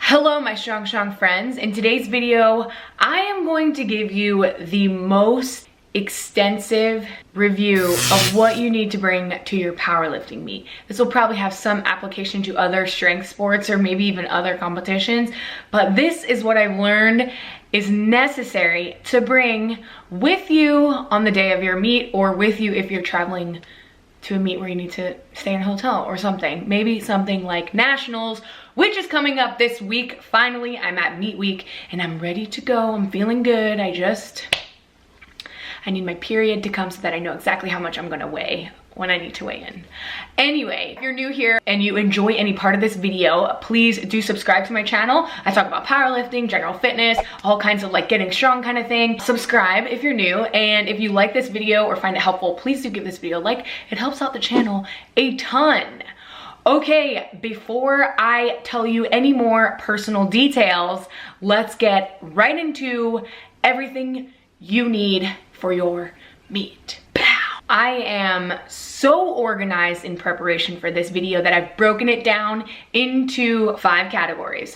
Hello my strong friends. In today's video, I am going to give you the most extensive review of what you need to bring to your powerlifting meet. This will probably have some application to other strength sports or maybe even other competitions, but this is what I've learned is necessary to bring with you on the day of your meet, or with you if you're traveling to a meet where you need to stay in a hotel or something. Maybe something like nationals, which is coming up this week. Finally, I'm at meet week and I'm ready to go. I'm feeling good. I need my period to come so that I know exactly how much I'm gonna weigh when I need to weigh in. Anyway, if you're new here and you enjoy any part of this video, please do subscribe to my channel. I talk about powerlifting, general fitness, all kinds of like getting strong kind of thing. Subscribe if you're new, and if you like this video or find it helpful, please do give this video a like. It helps out the channel a ton. Okay, before I tell you any more personal details, let's get right into everything you need for your meet. I am so organized in preparation for this video that I've broken it down into 5 categories.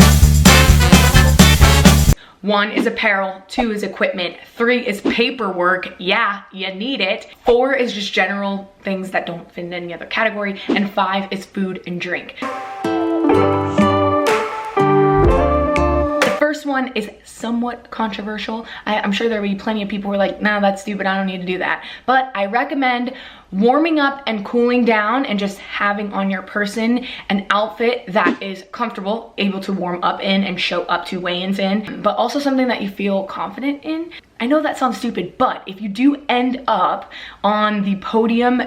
1 is apparel, 2 is equipment, 3 is paperwork, yeah, you need it, 4 is just general things that don't fit in any other category, and 5 is food and drink. First one is somewhat controversial. I'm sure there will be plenty of people who are like, nah, that's stupid, I don't need to do that. But I recommend warming up and cooling down and just having on your person an outfit that is comfortable, able to warm up in and show up to weigh-ins in, but also something that you feel confident in. I know that sounds stupid, but if you do end up on the podium,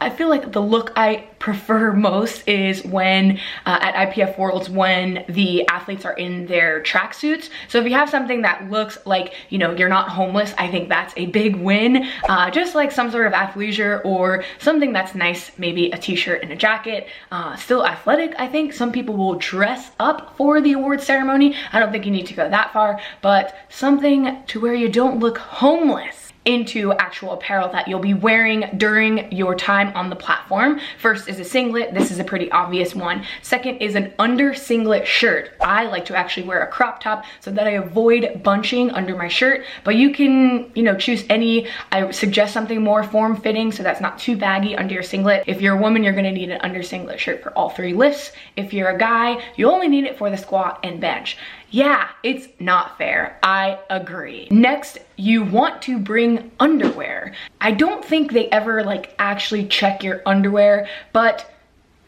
I feel like the look I prefer most is when at IPF Worlds, when the athletes are in their tracksuits. So if you have something that looks like, you know, you're not homeless, I think that's a big win. Just like some sort of athleisure or something that's nice, maybe a t-shirt and a jacket. Still athletic, I think. Some people will dress up for the award ceremony. I don't think you need to go that far, but something to where you don't look homeless into actual apparel that you'll be wearing during your time on the platform. First is a singlet. This is a pretty obvious one. Second is an under singlet shirt. I like to actually wear a crop top so that I avoid bunching under my shirt, but you can, you know, choose any. I suggest something more form-fitting so that's not too baggy under your singlet. If you're a woman, you're gonna need an under singlet shirt for all 3 lifts. If you're a guy, you only need it for the squat and bench. Yeah, it's not fair. I agree. Next, you want to bring underwear. I don't think they ever like actually check your underwear, but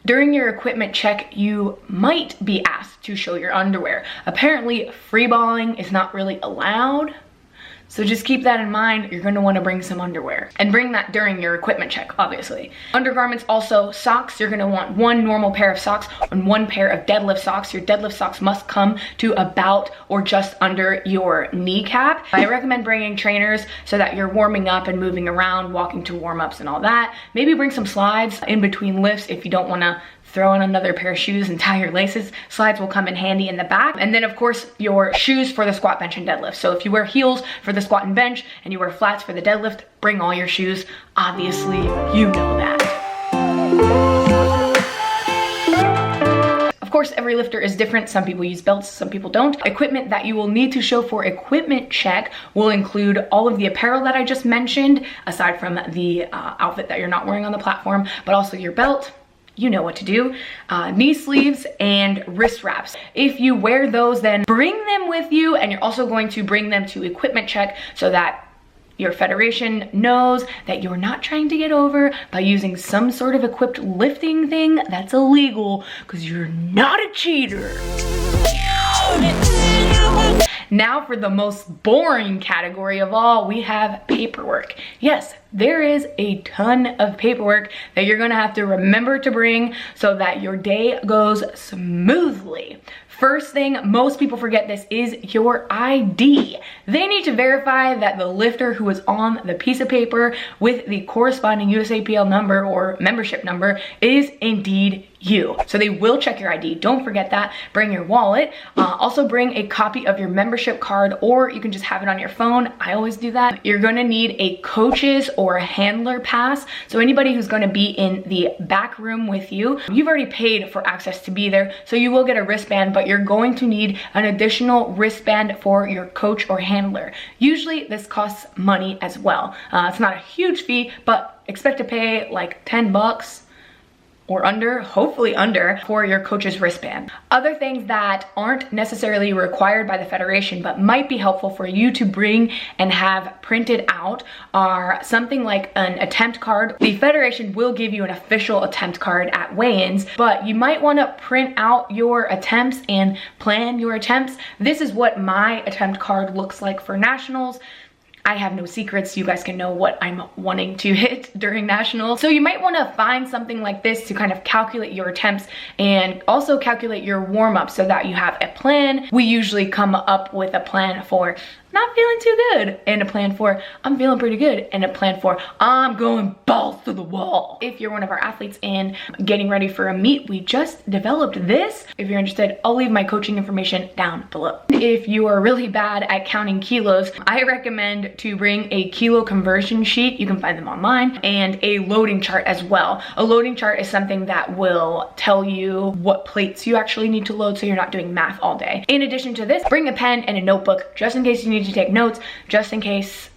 during your equipment check, you might be asked to show your underwear. Apparently, freeballing is not really allowed. So just keep that in mind. You're gonna wanna bring some underwear and bring that during your equipment check, obviously. Undergarments, also socks. You're gonna want 1 normal pair of socks and 1 pair of deadlift socks. Your deadlift socks must come to about or just under your kneecap. I recommend bringing trainers so that you're warming up and moving around, walking to warm-ups and all that. Maybe bring some slides in between lifts if you don't wanna throw in another pair of shoes and tie your laces. Slides will come in handy in the back. And then of course your shoes for the squat, bench, and deadlift. So if you wear heels for the squat and bench and you wear flats for the deadlift, bring all your shoes. Obviously, you know that. Of course, every lifter is different. Some people use belts, some people don't. Equipment that you will need to show for equipment check will include all of the apparel that I just mentioned, aside from the outfit that you're not wearing on the platform, but also your belt. You know what to do. Knee sleeves and wrist wraps. If you wear those, then bring them with you, and you're also going to bring them to equipment check so that your federation knows that you're not trying to get over by using some sort of equipped lifting thing that's illegal, because you're not a cheater. Now for the most boring category of all, we have paperwork. Yes, there is a ton of paperwork that you're gonna have to remember to bring so that your day goes smoothly. First thing, most people forget this, is your ID. They need to verify that the lifter who is on the piece of paper with the corresponding USAPL number or membership number is indeed you. So they will check your ID. Don't forget that. Bring your wallet. Also bring a copy of your membership card, or you can just have it on your phone. I always do that. You're gonna need a coach's or or a handler pass. So anybody who's going to be in the back room with you, you've already paid for access to be there, so you will get a wristband, but you're going to need an additional wristband for your coach or handler. Usually this costs money as well. It's not a huge fee, but expect to pay like 10 bucks or under, hopefully under, for your coach's wristband. Other things that aren't necessarily required by the federation but might be helpful for you to bring and have printed out are something like an attempt card. The federation will give you an official attempt card at weigh-ins, but you might want to print out your attempts and plan your attempts. This is what my attempt card looks like for nationals. I have no secrets. You guys can know what I'm wanting to hit during nationals. So you might want to find something like this to kind of calculate your attempts and also calculate your warm-up so that you have a plan. We usually come up with a plan for not feeling too good, and a plan for I'm feeling pretty good, and a plan for I'm going balls to the wall. If you're one of our athletes and getting ready for a meet, we just developed this. If you're interested, I'll leave my coaching information down below. If you are really bad at counting kilos, I recommend to bring a kilo conversion sheet. You can find them online, and a loading chart as well. A loading chart is something that will tell you what plates you actually need to load, so you're not doing math all day. In addition to this, bring a pen and a notebook just in case you need to take notes, just in case.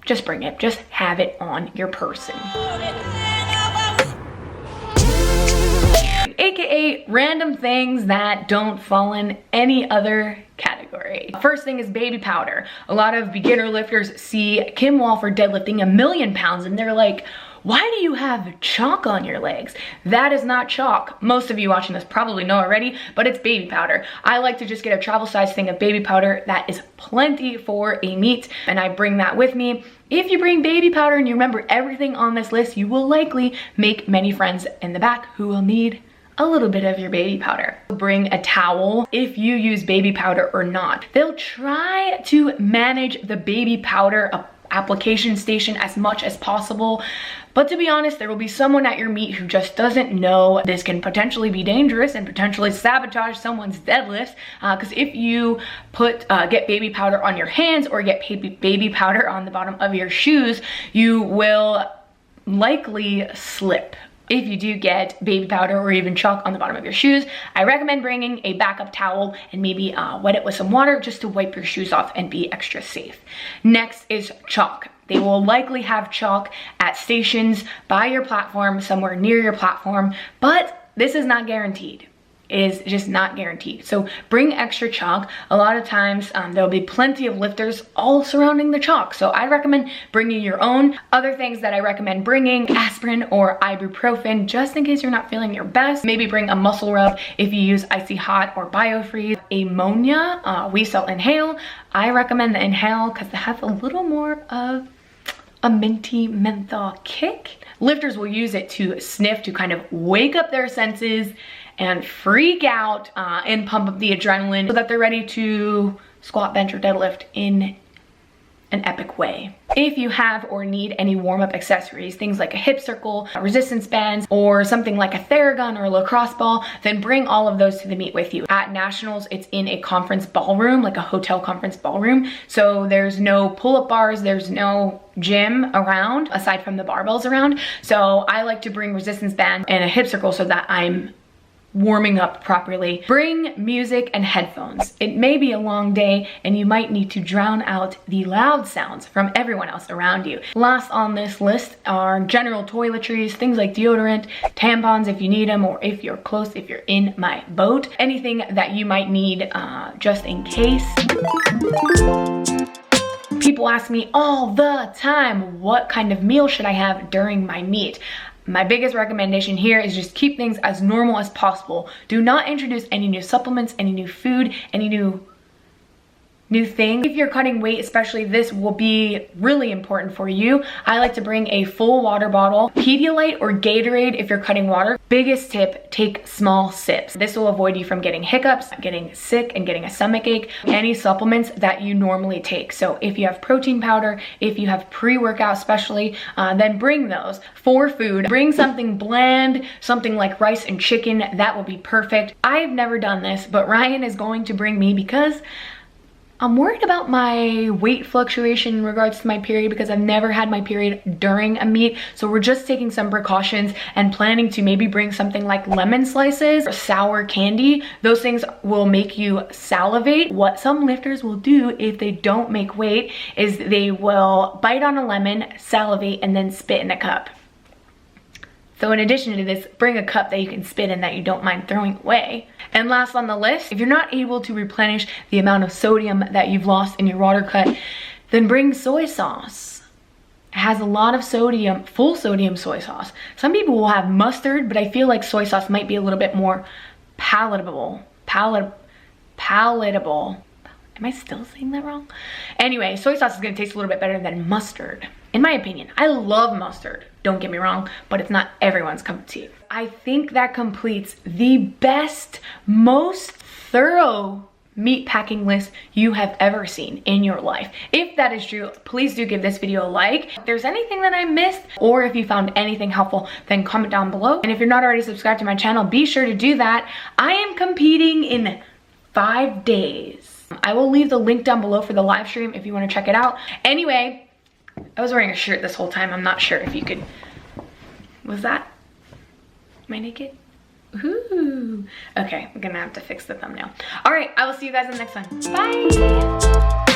Just bring it, just have it on your person. AKA random things that don't fall in any other category. First thing is baby powder. A lot of beginner lifters see Kim Wall for deadlifting 1,000,000 pounds and they're like, why do you have chalk on your legs? That is not chalk. Most of you watching this probably know already, but it's baby powder. I like to just get a travel size thing of baby powder. That is plenty for a meet, and I bring that with me. If you bring baby powder and you remember everything on this list, you will likely make many friends in the back who will need a little bit of your baby powder. Bring a towel if you use baby powder or not. They'll try to manage the baby powder application station as much as possible, but to be honest, there will be someone at your meet who just doesn't know this can potentially be dangerous and potentially sabotage someone's deadlift, because if you get baby powder on your hands or get baby powder on the bottom of your shoes, you will likely slip. If you do get baby powder or even chalk on the bottom of your shoes, I recommend bringing a backup towel and maybe wet it with some water just to wipe your shoes off and be extra safe. Next is chalk. They will likely have chalk at stations by your platform, somewhere near your platform, but this is not guaranteed. It is just not guaranteed. So bring extra chalk. A lot of times there'll be plenty of lifters all surrounding the chalk. So I recommend bringing your own. Other things that I recommend bringing, aspirin or ibuprofen, just in case you're not feeling your best. Maybe bring a muscle rub if you use icy hot or biofreeze. Ammonia, we sell inhale. I recommend the inhale because it has a little more of a minty menthol kick. Lifters will use it to sniff to kind of wake up their senses and freak out and pump up the adrenaline so that they're ready to squat, bench, or deadlift in an epic way. If you have or need any warm-up accessories, things like a hip circle, resistance bands, or something like a Theragun or a lacrosse ball, then bring all of those to the meet with you. At nationals, it's in a conference ballroom, like a hotel conference ballroom. So there's no pull-up bars, there's no gym around aside from the barbells around. So I like to bring resistance bands and a hip circle so that I'm warming up properly. Bring music and headphones. It may be a long day and you might need to drown out the loud sounds from everyone else around you. Last on this list are general toiletries, things like deodorant, tampons if you need them, or if you're close, if you're in my boat. Anything that you might need just in case. People ask me all the time, what kind of meal should I have during my meet? My biggest recommendation here is just keep things as normal as possible. Do not introduce any new supplements, any new food, any new thing. If you're cutting weight, especially, this will be really important for you. I like to bring a full water bottle, Pedialyte or Gatorade if you're cutting water. Biggest tip, take small sips. This will avoid you from getting hiccups, getting sick, and getting a stomach ache. Any supplements that you normally take. So if you have protein powder, if you have pre-workout especially, then bring those. For food, bring something bland, something like rice and chicken. That will be perfect. I've never done this, but Ryan is going to bring me, because I'm worried about my weight fluctuation in regards to my period because I've never had my period during a meet. So we're just taking some precautions and planning to maybe bring something like lemon slices or sour candy. Those things will make you salivate. What some lifters will do if they don't make weight is they will bite on a lemon, salivate, and then spit in a cup. So in addition to this, bring a cup that you can spit in that you don't mind throwing away. And last on the list, if you're not able to replenish the amount of sodium that you've lost in your water cut, then bring soy sauce. It has a lot of sodium, full sodium soy sauce. Some people will have mustard, but I feel like soy sauce might be a little bit more palatable. Palatable. Am I still saying that wrong? Anyway, soy sauce is gonna taste a little bit better than mustard, in my opinion. I love mustard, don't get me wrong, but it's not everyone's cup of tea. I think that completes the best, most thorough meat packing list you have ever seen in your life. If that is true, please do give this video a like. If there's anything that I missed, or if you found anything helpful, then comment down below. And if you're not already subscribed to my channel, be sure to do that. I am competing in 5 days. I will leave the link down below for the live stream if you want to check it out. Anyway, I was wearing a shirt this whole time. I'm not sure if you could... Was that... Am I naked? Ooh. Okay, I'm gonna have to fix the thumbnail. All right, I will see you guys in the next one. Bye!